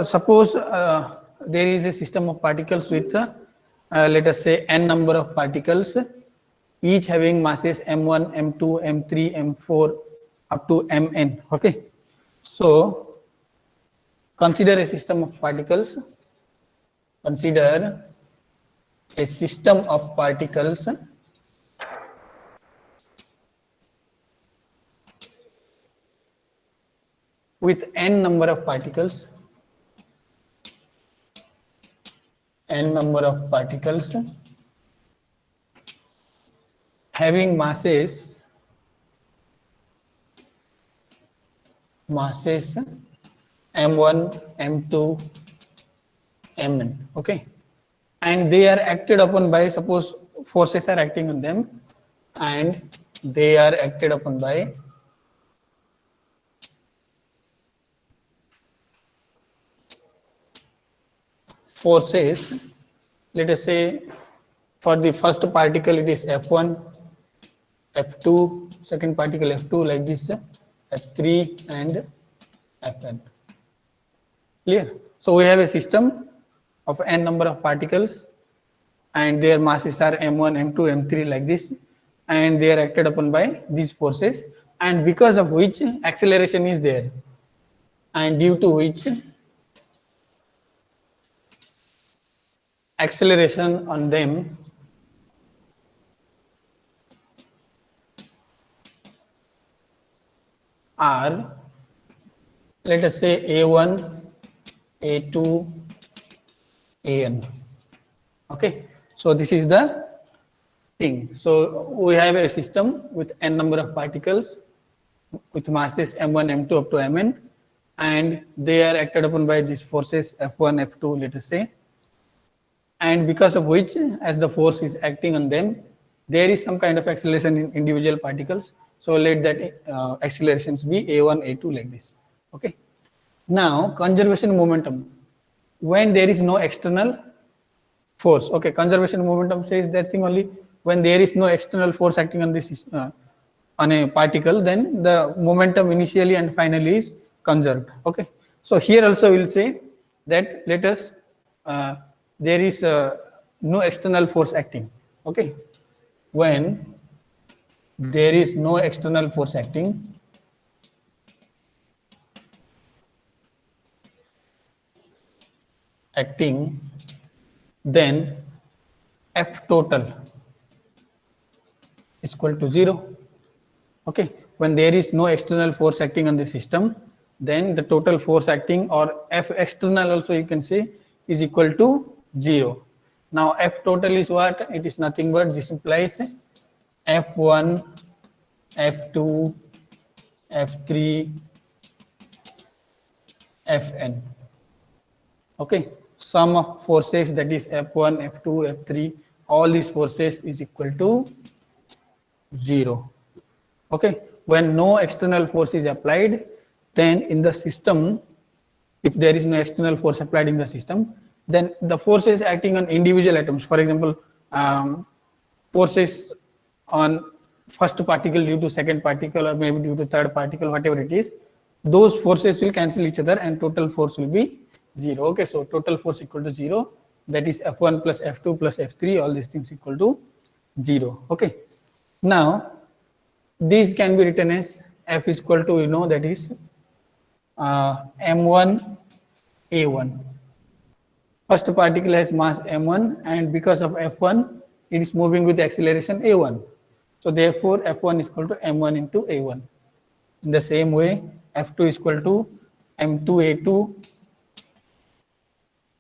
Suppose there is a system of particles with let us say n number of particles, each having masses m1, m2, m3, m4 up to mn. Okay, so consider a system of particles. Consider a system of particles with n number of particles, having masses m1, m2, mn. Okay, and they are acted upon by, suppose forces are acting on them, and they are acted upon by forces. Let us say for the first particle it is F1, F2, second particle F2, like this, F3 and Fn. Clear? So we have a system of n number of particles and their masses are m1, m2, m3, like this, and they are acted upon by these forces, and because of which acceleration is there, and due to which acceleration on them are, let us say, A1, A2, An. Okay, so this is the thing. So we have a system with n number of particles with masses m1, m2 up to mn, and they are acted upon by these forces F1, F2, let us say, and because of which, as the force is acting on them, there is some kind of acceleration in individual particles. So let that accelerations be A1, A2, like this. Okay. Now conservation momentum, when there is no external force. Okay, conservation momentum says that thing only when there is no external force acting on this on a particle, then the momentum initially and finally is conserved. Okay, so here also we'll say that let us there is no external force acting. Okay, when there is no external force acting, then F total is equal to 0. Okay, when there is no external force acting on the system, then the total force acting, or F external also you can say, is equal to 0. Now F total is what? It is nothing but, this implies F1, F2, F3, Fn. Okay, sum of forces, that is F1, F2, F3, all these forces is equal to 0. Okay, when no external force is applied, then in the system, if there is no external force applied in the system, then the forces acting on individual atoms, for example, forces on first particle due to second particle, or maybe due to third particle, whatever it is, those forces will cancel each other and total force will be 0. Okay, so total force equal to 0, that is F1 plus F2 plus F3, all these things equal to 0. Okay, now these can be written as F is equal to, you know, that is M1 A1. First particle has mass M1, and because of F1, it is moving with acceleration A1. So therefore, F1 is equal to M1 into A1. In the same way, F2 is equal to M2 A2,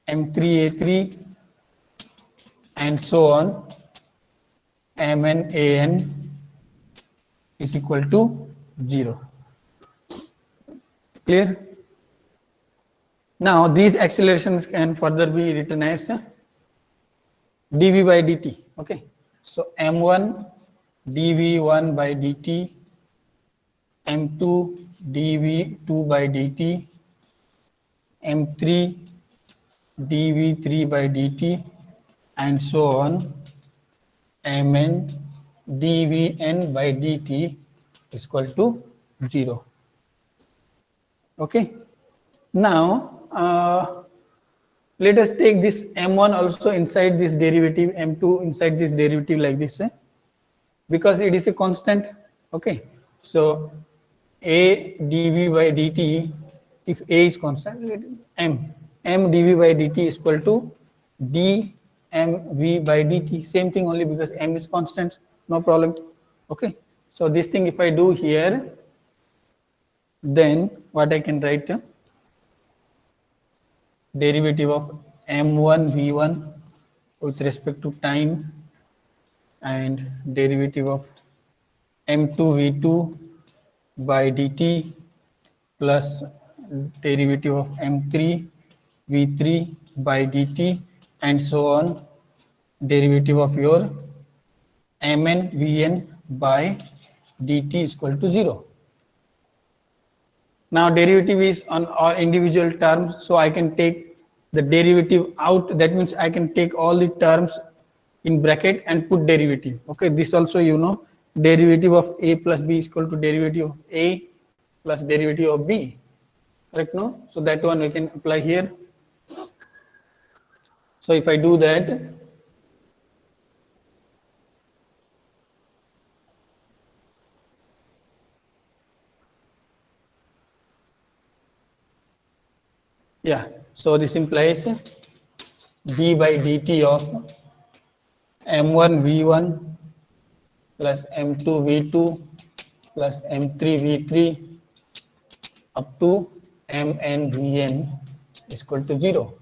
M3 A3, and so on. Mn An is equal to 0. Clear? Now these accelerations can further be written as dv by dt. Okay, so m1 dv1 by dt, m2 dv2 by dt, m3 dv3 by dt, and so on. Mn dvn by dt is equal to 0. Okay, now let us take this m1 also inside this derivative, m2 inside this derivative like this, because it is a constant. Okay, so a dv by dt, if a is constant, let m dv by dt is equal to d mv by dt, same thing only because m is constant, no problem. Okay, so this thing if I do here, then what I can write, derivative of m1 v1 with respect to time and derivative of m2 v2 by dt plus derivative of m3 v3 by dt and so on, derivative of your mn vn by dt is equal to 0. Now derivative is on all individual terms, so I can take the derivative out. That means I can take all the terms in bracket and put derivative. Okay, this also you know, derivative of a plus b is equal to derivative of a plus derivative of b. Correct, no? So that one we can apply here. So if I do that, yeah, so this implies d by dt of m1 v1 plus m2 v2 plus m3 v3 up to mn vn is equal to 0.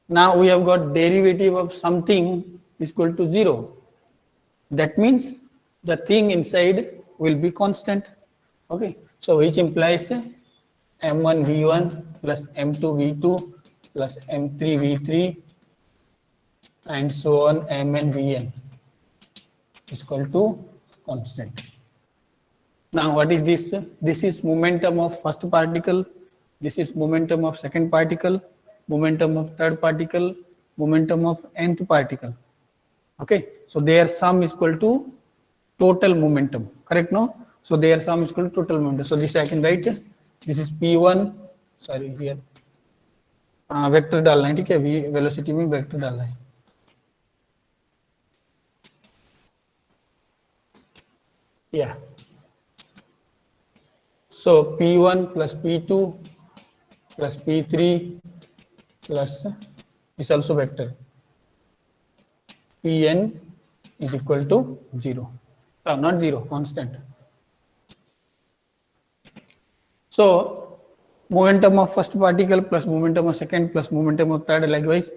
Now we have got derivative of something is equal to 0. That means the thing inside will be constant. Okay, so which implies m1 v1 plus m2 v2 plus m3 v3 and so on mn vn is equal to constant. Now what is this? This is momentum of first particle, this is momentum of second particle, momentum of third particle, momentum of nth particle. Okay, so their sum is equal to total momentum, correct, no? So their sum is equal to total momentum. So this I can write, this is p1, sorry here vector डालना है, ठीक है, v velocity में vector डालना है. Yeah, so p1 plus p2 plus p3 plus is also vector, pn is equal to 0, not 0, constant. So momentum of first particle plus momentum of second plus momentum of third, likewise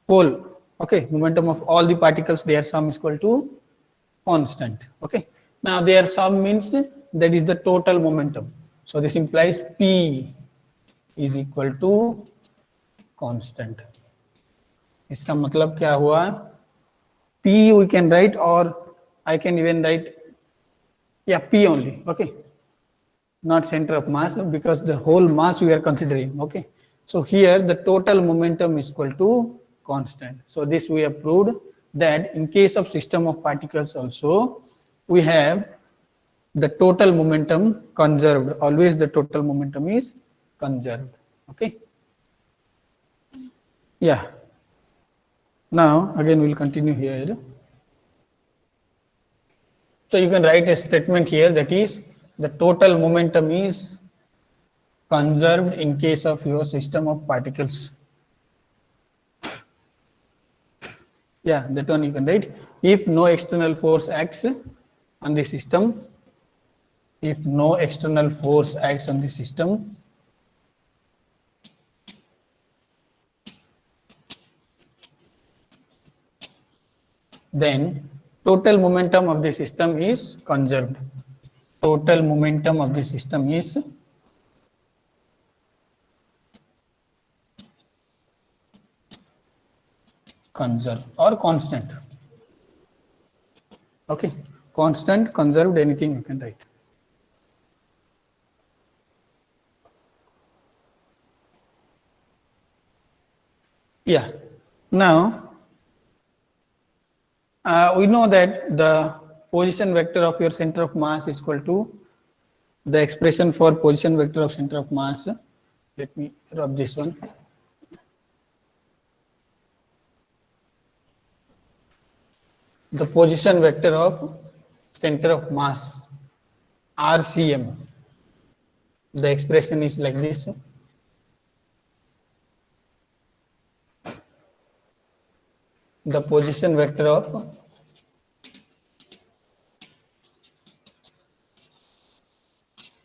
whole. Okay, momentum of all the particles, their sum is equal to constant. Okay, now their sum means that is the total momentum. So this implies P is equal to constant. इसका मतलब क्या हुआ? P we can write, or I can even write, yeah, P only. Okay, not center of mass, because the whole mass we are considering. Okay, so here the total momentum is equal to constant. So this we have proved that in case of system of particles also we have the total momentum conserved. Always the total momentum is conserved. Okay, yeah. Now again we'll continue here. So you can write a statement here, that is the total momentum is conserved in case of your system of particles. Yeah, that one you can write. If no external force acts on the system, if no external force acts on the system, then total momentum of the system is conserved. Total momentum of the system is conserved or constant. Okay, constant, conserved, anything you can write. Yeah, now we know that the position vector of your center of mass is equal to the expression for position vector of center of mass Let me rub this one. The position vector of center of mass, RCM. The expression is like this. The position vector of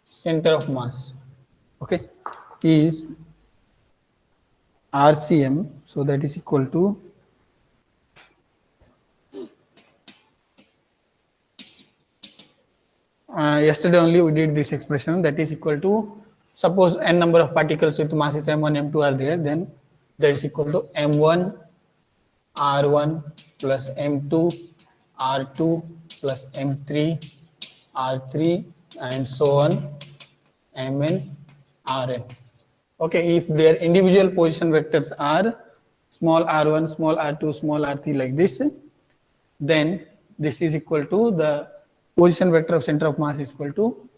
center of mass, okay, is RCM. So that is equal to yesterday only we did this expression, that is equal to, suppose n number of particles with masses m1 m2 are there, then that is equal to m1 r1 plus m2 r2 plus m3 r3 and so on mn rn. Okay, if their individual position vectors are small r1, small r2, small r3 like this, then this is equal to the position vector of center of mass is equal to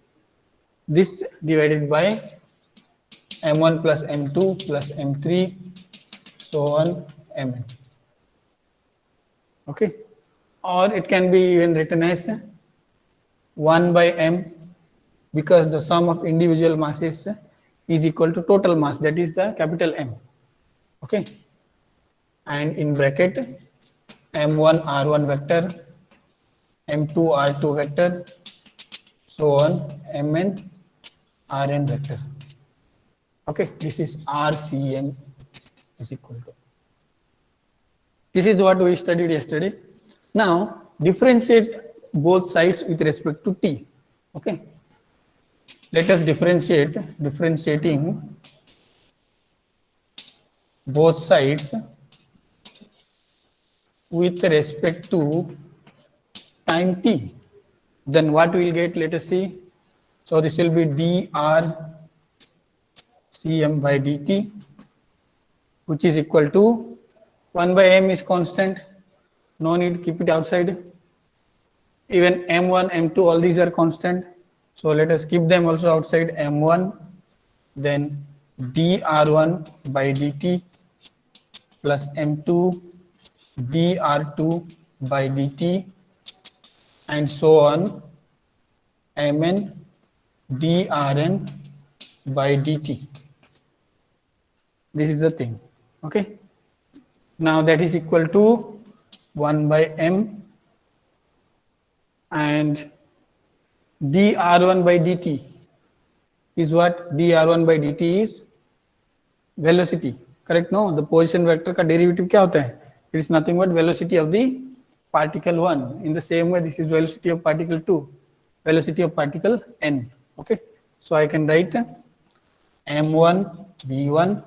this divided by m1 plus m2 plus m3 so on mn. Okay, or it can be even written as 1 by m, because the sum of individual masses is equal to total mass, that is the capital M. Okay, and in bracket m1 r1 vector, m2 r2 vector, so on mn rn vector. Okay, this is RCM is equal to. This is what we studied yesterday. Now differentiate both sides with respect to t. Okay, let us differentiating both sides with respect to time t. Then what we will get, let us see. So this will be dr cm by dt, which is equal to 1 by m is constant, no need to keep it outside. Even m1, m2, all these are constant, so let us keep them also outside m1. Then dr1 by dt plus m2 dr2 by dt and so on mn drn by dt. This is the thing. Okay, now that is equal to 1 by m, and dr1 by dt is what? dr1 by dt is velocity, correct? No, the position vector ka derivative kya hota hai? It is nothing but velocity of the particle 1. In the same way, this is velocity of particle 2, velocity of particle n. Okay, so I can write m1 v1,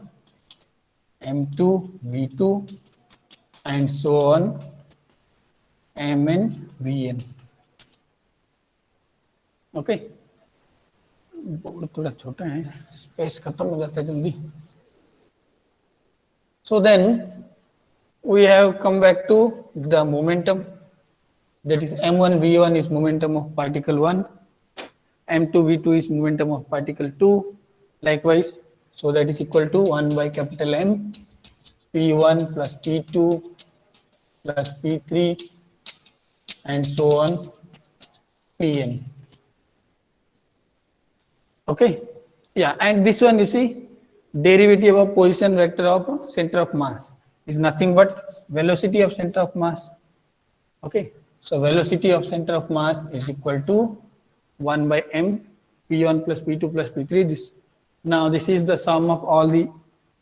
m2 v2 and so on mn vn. Okay, board थोड़ा छोटा है, space खत्म हो जाता है जल्दी. So then we have come back to the momentum, that is m1 v1 is momentum of particle 1, m2 v2 is momentum of particle 2, likewise. So that is equal to 1 by capital M p1 plus p2 plus p3 and so on pn. Okay, yeah, and this one you see, derivative of position vector of center of mass is nothing but velocity of center of mass. Okay, so velocity of center of mass is equal to 1 by m p1 plus p2 plus p3. This, now this is the sum of all the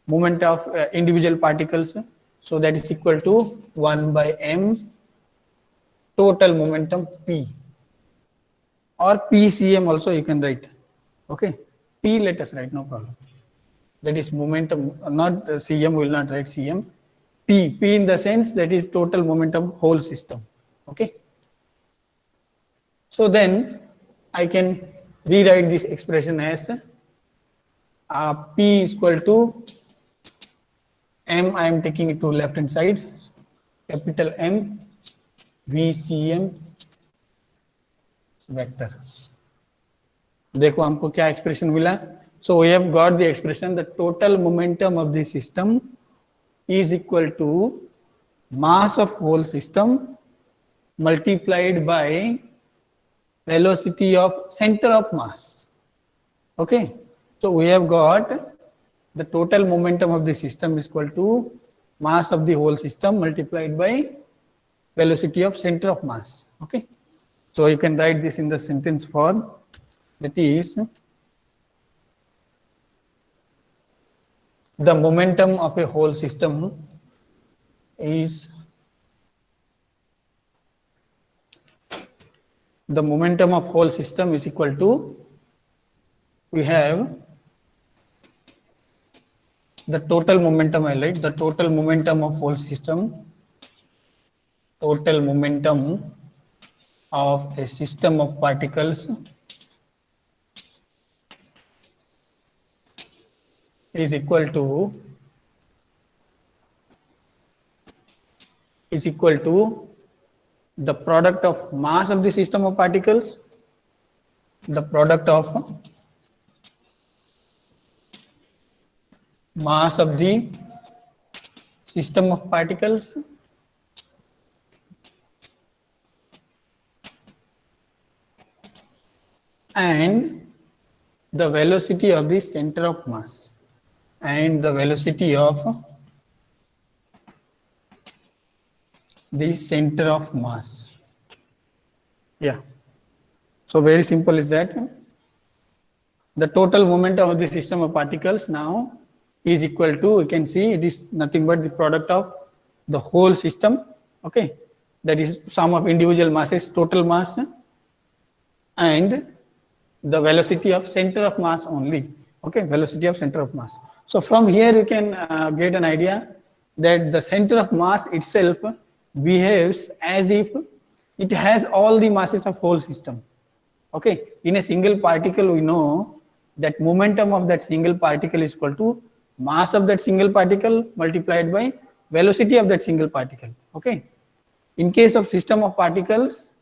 moment of individual particles, so that is equal to 1 by m total momentum p, or pcm also you can write. Okay, p let us write, no problem. That is momentum, not cm, we will not write cm. P in the sense that is total momentum whole system. Okay, so then I can rewrite this expression as P is equal to m, I am taking it to left hand side, capital M VCM vector. देखो हमको क्या expression मिला. So we have got the expression, the total momentum of the system is equal to mass of whole system multiplied by velocity of center of mass. Okay, so we have got the total momentum of the system is equal to mass of the whole system multiplied by velocity of center of mass. Okay, so you can write this in the sentence form, that is, the momentum of a whole system is equal to, we have the total momentum, I write the total momentum of whole system, total momentum of a system of particles is equal to the product of mass of the system of particles, the product of mass of the system of particles and the velocity of the center of mass, and the velocity of the center of mass. Yeah, so very simple is that the total momentum of the system of particles now is equal to, you can see it is nothing but the product of the whole system, okay, that is sum of individual masses, total mass, and the velocity of center of mass only, okay, velocity of center of mass. So from here you can get an idea that the center of mass itself behaves as if it has all the masses of whole system. Okay, in a single particle we know that momentum of that single particle is equal to mass of that single particle multiplied by velocity of that single particle. Okay, in case of system of particles,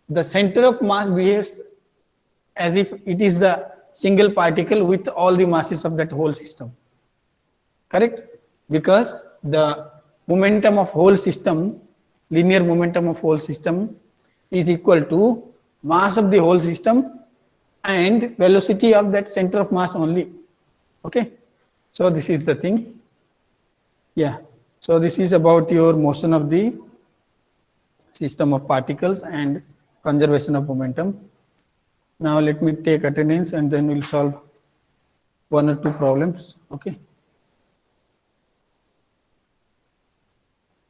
the center of mass behaves as if it is the single particle with all the masses of that whole system. Correct? Because the momentum of whole system, linear momentum of whole system, is equal to mass of the whole system and velocity of that center of mass only. Okay, so this is the thing. Yeah, so this is about your motion of the system of particles and conservation of momentum. Now let me take attendance and then we'll solve one or two problems. Okay.